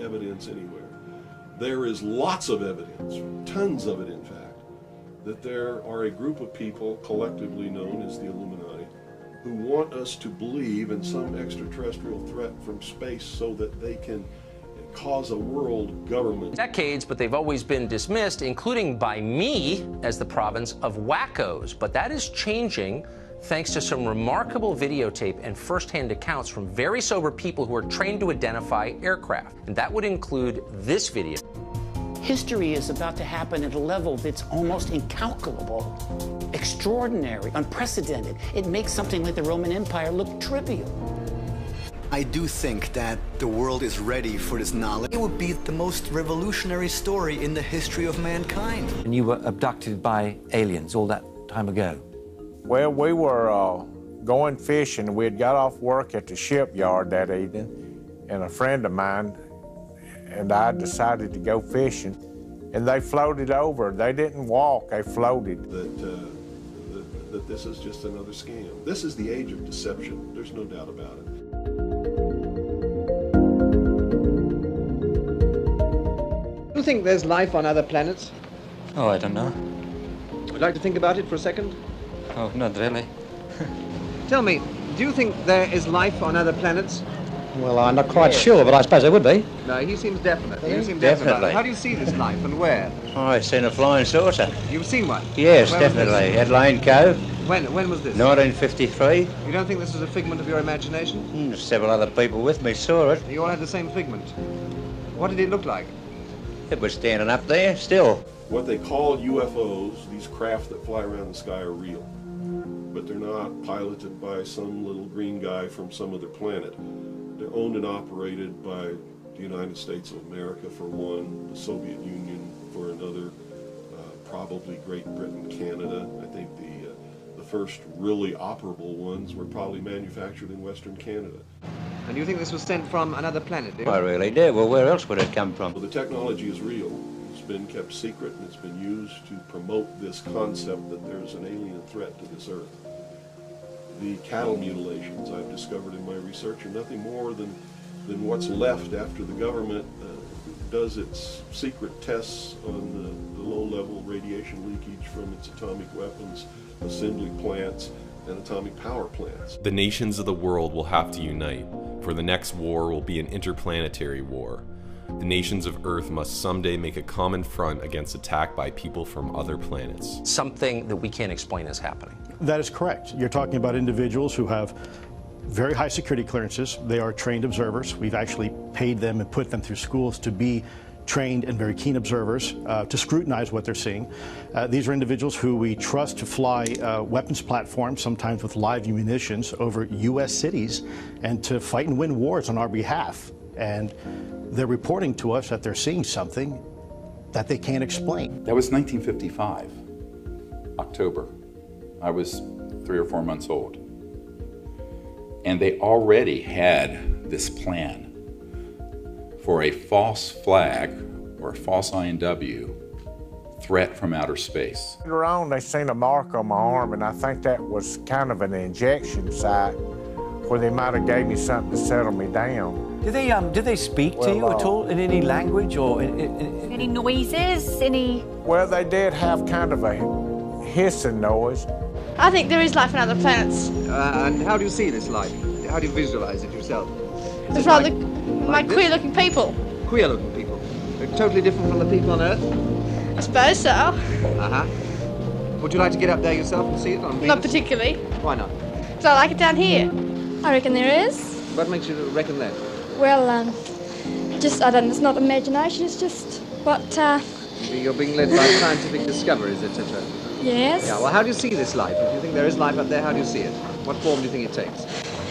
evidence anywhere. There is lots of evidence, tons of it in fact, that there are a group of people collectively known as the Illuminati who want us to believe in some extraterrestrial threat from space so that they can cause a world government. Decades, but they've always been dismissed, including by me, as the province of wackos. But that is changing thanks to some remarkable videotape and first-hand accounts from very sober people who are trained to identify aircraft. And that would include this video. History is about to happen at a level that's almost incalculable, extraordinary, unprecedented. It makes something like the Roman Empire look trivial. I do think that the world is ready for this knowledge. It would be the most revolutionary story in the history of mankind. And you were abducted by aliens all that time ago? Well, we were going fishing. We had got off work at the shipyard that evening, and a friend of mine and I decided to go fishing, and they floated over. They didn't walk, they floated. That this is just another scam. This is the age of deception. There's no doubt about it. Do you think there's life on other planets? Oh, I don't know. Would you like to think about it for a second? Oh, not really. Tell me, do you think there is life on other planets? Well, I'm not quite sure, but I suppose there would be. No, he seems definite. You seem Definitely. definite about it. How do you see this life and where? Oh, I've seen a flying saucer. You've seen one? Yes, Where was definitely. this? At Lane Cove. When was this? 1953. You don't think this is a figment of your imagination? Several other people with me saw it. You all had the same figment. What did it look like? It was standing up there, still. What they call UFOs, these craft that fly around the sky, are real. But they're not piloted by some little green guy from some other planet. They're owned and operated by the United States of America for one, the Soviet Union for another, probably Great Britain, Canada. I think the first really operable ones were probably manufactured in Western Canada. And you think this was sent from another planet, do you? I really do. Well, where else would it come from? Well, the technology is real. It's been kept secret, and it's been used to promote this concept that there's an alien threat to this Earth. The cattle mutilations I've discovered in my research are nothing more than what's left after the government does its secret tests on the low-level radiation leakage from its atomic weapons assembly plants and atomic power plants. The nations of the world will have to unite, for the next war will be an interplanetary war. The nations of Earth must someday make a common front against attack by people from other planets. Something that we can't explain is happening. That is correct. You're talking about individuals who have very high security clearances. They are trained observers. We've actually paid them and put them through schools to be trained and very keen observers to scrutinize what they're seeing. These are individuals who we trust to fly weapons platforms, sometimes with live munitions, over U.S. cities and to fight and win wars on our behalf. And they're reporting to us that they're seeing something that they can't explain. That was 1955, October. I was 3 or 4 months old. And they already had this plan for a false flag or a false INW threat from outer space. Later on, they seen a mark on my arm, and I think that was kind of an injection site where they might have gave me something to settle me down. Did they speak to you at all in any language or any noises? Any? Well, they did have kind of a hissing noise. I think there is life on other planets. And how do you see this life? How do you visualize it yourself? It's rather like queer-looking people. Queer-looking people? They're totally different from the people on Earth? I suppose so. Uh-huh. Would you like to get up there yourself and see it on Venus? Not particularly. Why not? Because I like it down here. I reckon there is. What makes you reckon that? Well, I don't know, it's not imagination, it's just what, You're being led by scientific discoveries, etc. Yes. Yeah, well, how do you see this life? If you think there is life up there, how do you see it? What form do you think it takes?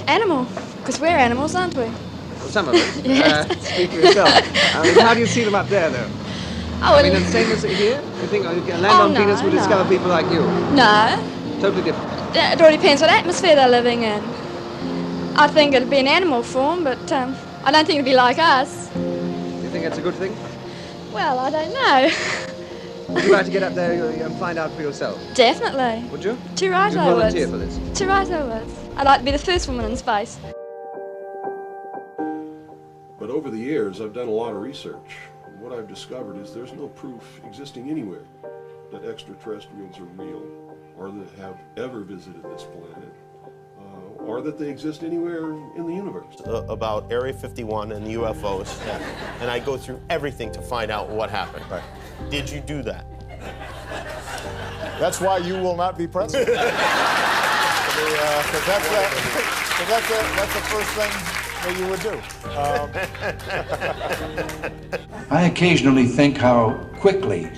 Animal, because we're animals, aren't we? Well, some of us. Yes. Speak for yourself. I mean, how do you see them up there, though? Oh, I mean, the same as here? You think land on Venus would discover people like you? No. Totally different. It all depends what atmosphere they're living in. I think it'd be an animal form, but I don't think it'd be like us. Do you think that's a good thing? Well, I don't know. Would you like to get up there and find out for yourself? Definitely. Would you? Too right Would you I would. volunteer for this? Too right I would. I'd like to be the first woman in space. But over the years, I've done a lot of research. And what I've discovered is there's no proof existing anywhere that extraterrestrials are real, or that have ever visited this planet, or that they exist anywhere in the universe. About Area 51 and the UFOs, and I go through everything to find out what happened. Right. Did you do that? That's why you will not be president. Because that's the first thing that you would do. I occasionally think how quickly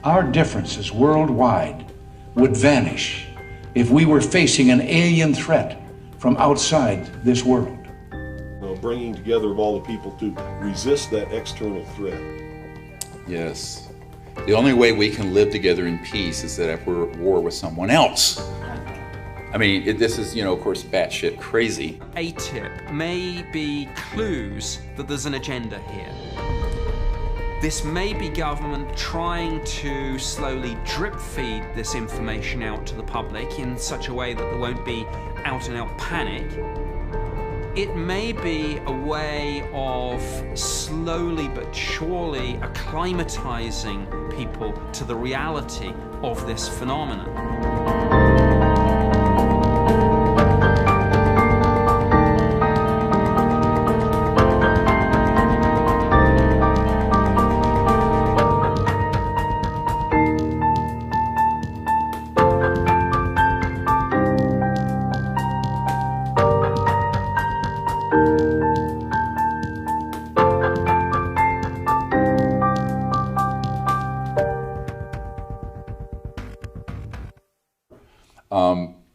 our differences worldwide would vanish if we were facing an alien threat from outside this world. Bringing together of all the people to resist that external threat. Yes. The only way we can live together in peace is that if we're at war with someone else. I mean, this is, of course, batshit crazy. ATIP may be clues that there's an agenda here. This may be government trying to slowly drip feed this information out to the public in such a way that there won't be out and out panic. It may be a way of slowly but surely acclimatizing people to the reality of this phenomenon.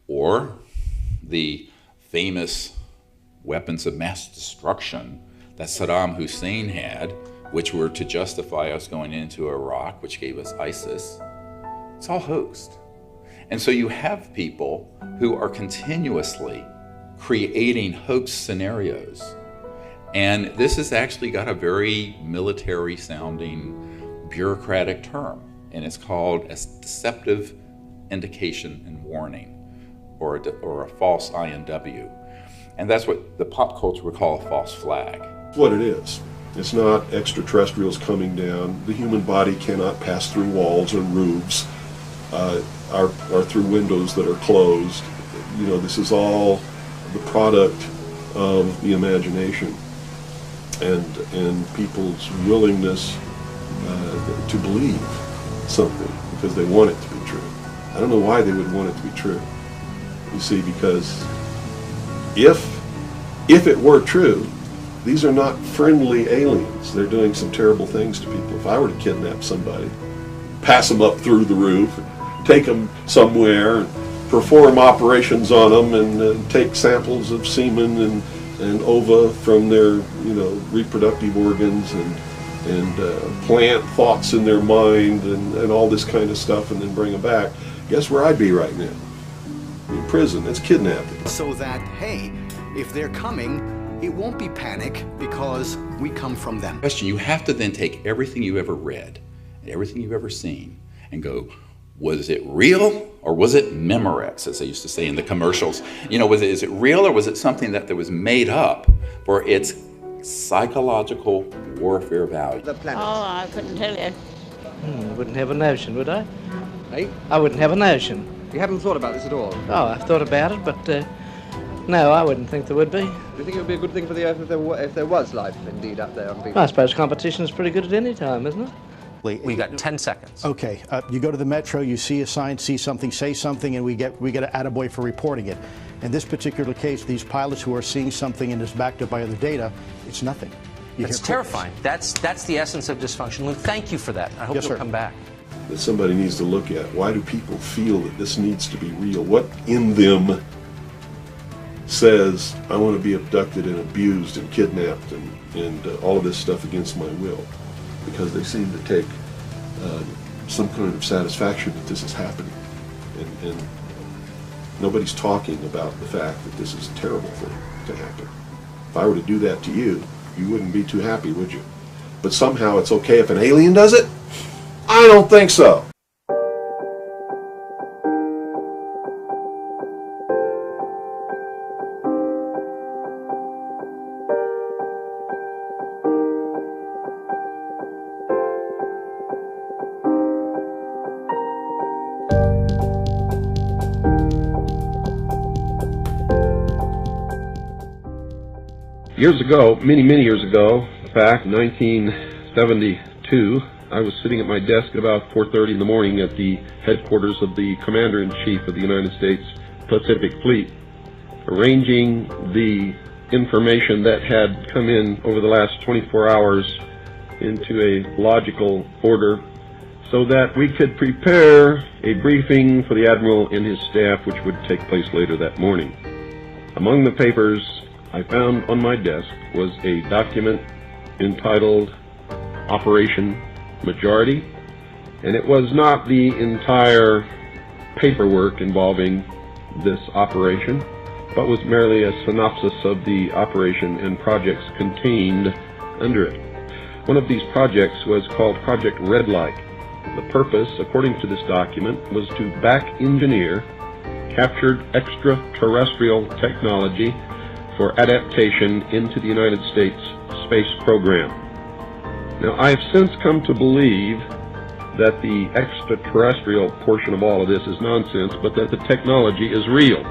Or the famous weapons of mass destruction that Saddam Hussein had, which were to justify us going into Iraq, which gave us ISIS. It's all hoaxed. And so you have people who are continuously creating hoax scenarios. And this has actually got a very military-sounding, bureaucratic term, and it's called a deceptive indication and warning, or a false INW. And that's what the pop culture would call a false flag. What it is. It's not extraterrestrials coming down. The human body cannot pass through walls and roofs, or through windows that are closed. This is all the product of the imagination and people's willingness to believe something because they want it to be true. I don't know why they would want it to be true. You see, because if it were true, these are not friendly aliens. They're doing some terrible things to people. If I were to kidnap somebody, pass them up through the roof, take them somewhere, perform operations on them, and take samples of semen and ova from their reproductive organs, and plant thoughts in their mind and all this kind of stuff, and then bring them back, guess where I'd be right now? In prison. That's kidnapping. So that, hey, if they're coming, it won't be panic because we come from them. Question, you have to then take everything you've ever read and everything you've ever seen and go, was it real or was it Memorex, as they used to say in the commercials? Is it real or was it something that was made up for its psychological warfare value? Oh, I couldn't tell you. I wouldn't have a notion, would I? Hey? I wouldn't have a notion. You haven't thought about this at all? Oh, I've thought about it, but no, I wouldn't think there would be. Do you think it would be a good thing for the Earth if there was life indeed up there on Venus? I suppose competition is pretty good at any time, isn't it? We got 10 seconds. Okay, you go to the Metro, you see a sign, see something, say something, and we get an attaboy for reporting it. In this particular case, these pilots who are seeing something and is backed up by other data, it's nothing. It's terrifying. That's the essence of dysfunction. Lou, thank you for that. I hope you'll come back. That somebody needs to look at. Why do people feel that this needs to be real? What in them says, I want to be abducted and abused and kidnapped and all of this stuff against my will? Because they seem to take some kind of satisfaction that this is happening. And nobody's talking about the fact that this is a terrible thing to happen. If I were to do that to you, you wouldn't be too happy, would you? But somehow it's okay if an alien does it? I don't think so. Years ago, many years ago, in fact, 1972, I was sitting at my desk at about 4:30 in the morning at the headquarters of the Commander-in-Chief of the United States Pacific Fleet, arranging the information that had come in over the last 24 hours into a logical order so that we could prepare a briefing for the Admiral and his staff, which would take place later that morning. Among the papers I found on my desk was a document entitled Operation Majority, and it was not the entire paperwork involving this operation, but was merely a synopsis of the operation and projects contained under it. One of these projects was called Project Red Light. The purpose, according to this document, was to back engineer captured extraterrestrial technology for adaptation into the United States space program. Now, I have since come to believe that the extraterrestrial portion of all of this is nonsense, but that the technology is real.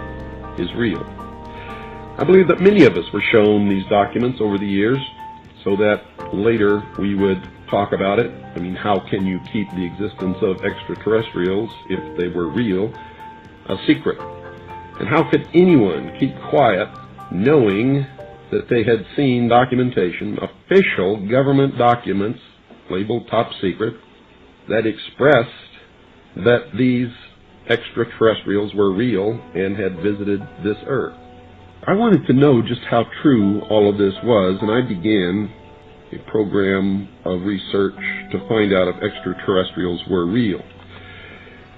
I believe that many of us were shown these documents over the years so that later we would talk about it. I mean, how can you keep the existence of extraterrestrials, if they were real, a secret? And how could anyone keep quiet knowing that they had seen documentation, official government documents labeled top secret, that expressed that these extraterrestrials were real and had visited this Earth? I wanted to know just how true all of this was, and I began a program of research to find out if extraterrestrials were real.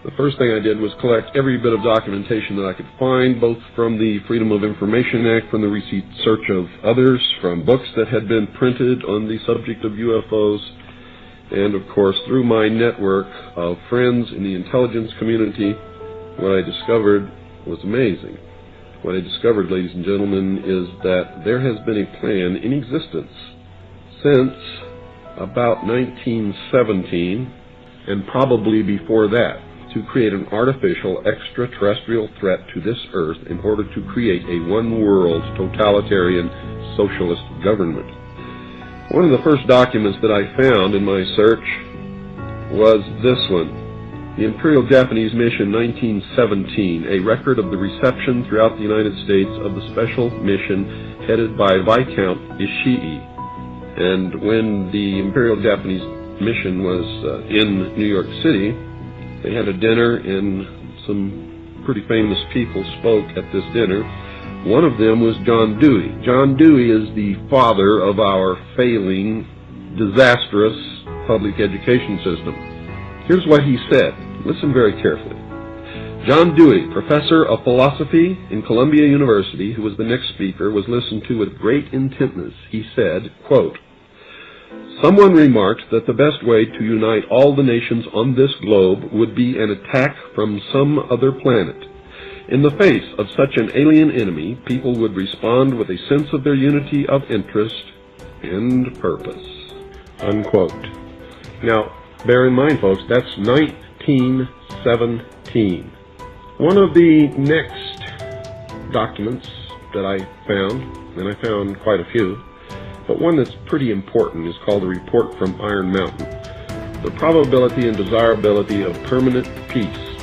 The first thing I did was collect every bit of documentation that I could find, both from the Freedom of Information Act, from the research of others, from books that had been printed on the subject of UFOs, and of course through my network of friends in the intelligence community. What I discovered was amazing. What I discovered, ladies and gentlemen, is that there has been a plan in existence since about 1917, and probably before that, to create an artificial extraterrestrial threat to this Earth in order to create a one-world totalitarian socialist government. One of the first documents that I found in my search was this one, the Imperial Japanese Mission 1917, a record of the reception throughout the United States of the special mission headed by Viscount Ishii. And when the Imperial Japanese Mission was in New York City, they had a dinner, and some pretty famous people spoke at this dinner. One of them was John Dewey. John Dewey is the father of our failing, disastrous public education system. Here's what he said. Listen very carefully. John Dewey, professor of philosophy in Columbia University, who was the next speaker, was listened to with great intentness. He said, quote, "Someone remarked that the best way to unite all the nations on this globe would be an attack from some other planet. In the face of such an alien enemy, people would respond with a sense of their unity of interest and purpose." Unquote. Now, bear in mind, folks, that's 1917. One of the next documents that I found, and I found quite a few, but one that's pretty important, is called the Report from Iron Mountain, the probability and desirability of permanent peace.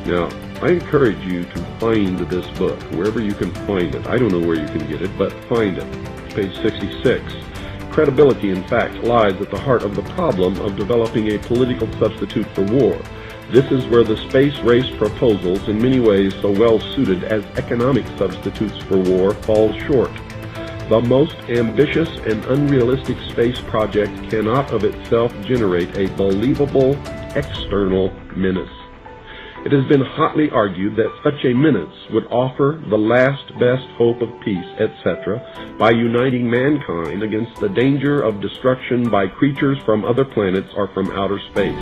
Now, I encourage you to find this book, wherever you can find it. I don't know where you can get it, but find it. Page 66. Credibility, in fact, lies at the heart of the problem of developing a political substitute for war. This is where the space race proposals, in many ways so well suited as economic substitutes for war, fall short. The most ambitious and unrealistic space project cannot of itself generate a believable external menace. It has been hotly argued that such a menace would offer the last best hope of peace, etc., by uniting mankind against the danger of destruction by creatures from other planets or from outer space.